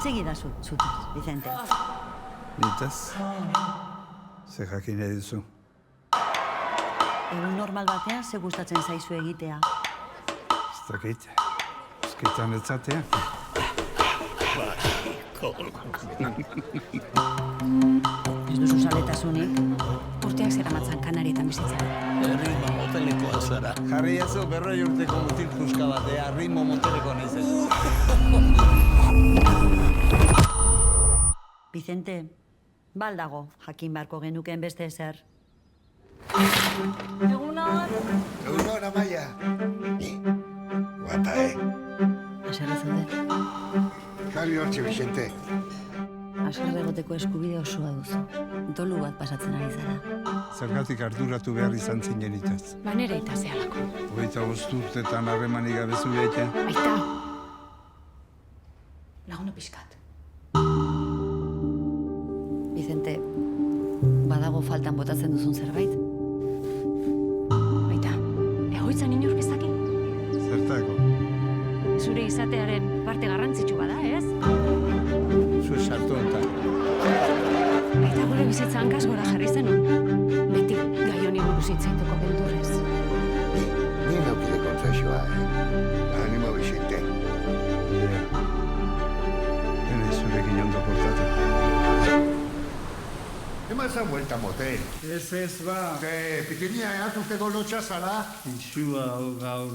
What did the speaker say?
Itzegida zutuz, Vicente. Nitaz? Ze jakin nahi duzu? Egun normal batean ze gustatzen zaizu egitea. Ez dakit. Ezketan etzatea. Ez duzu zaletasunik. Urteak zeramatzan Kanarietan bizitzen. Erritmo motelekoa zara. Jarri jazu 40 urteko mutil puska batea, ritmo moteleko nahiz ez. Vicente, baldago, jakin beharko genukeen beste ezer. Egunon! Egunon, Amaia. Guapa, Haserre zaude. Jarri hortxe, Vicente. Haserre egoteko eskubide osoa duzu. Dolu bat pasatzen ari zara. Zergatik arduratu behar izan zinen itaz. Banera itazealako. 25 urtetan harremanik gabezu behite. Aita! Laguna pixkat. Vicente, badago faltan botatzen duzun zerbait? Aita, egoitzan inork ez daki? Zertako? Zure izatearen parte garrantzitsu bada, ez? Zu sartu ontan. Aita gure bizitza hankaz gora jarri zenun. Beti gai honi buruz hitz egiteko beldurrez. Ni naukide kontraxoa, Animo, Vicente. Hene zurekin ondo portatu. Eman eza vuelta motel. Ez ba. Pikinia, atuzteko lotxa zara. Ixua hau gaur,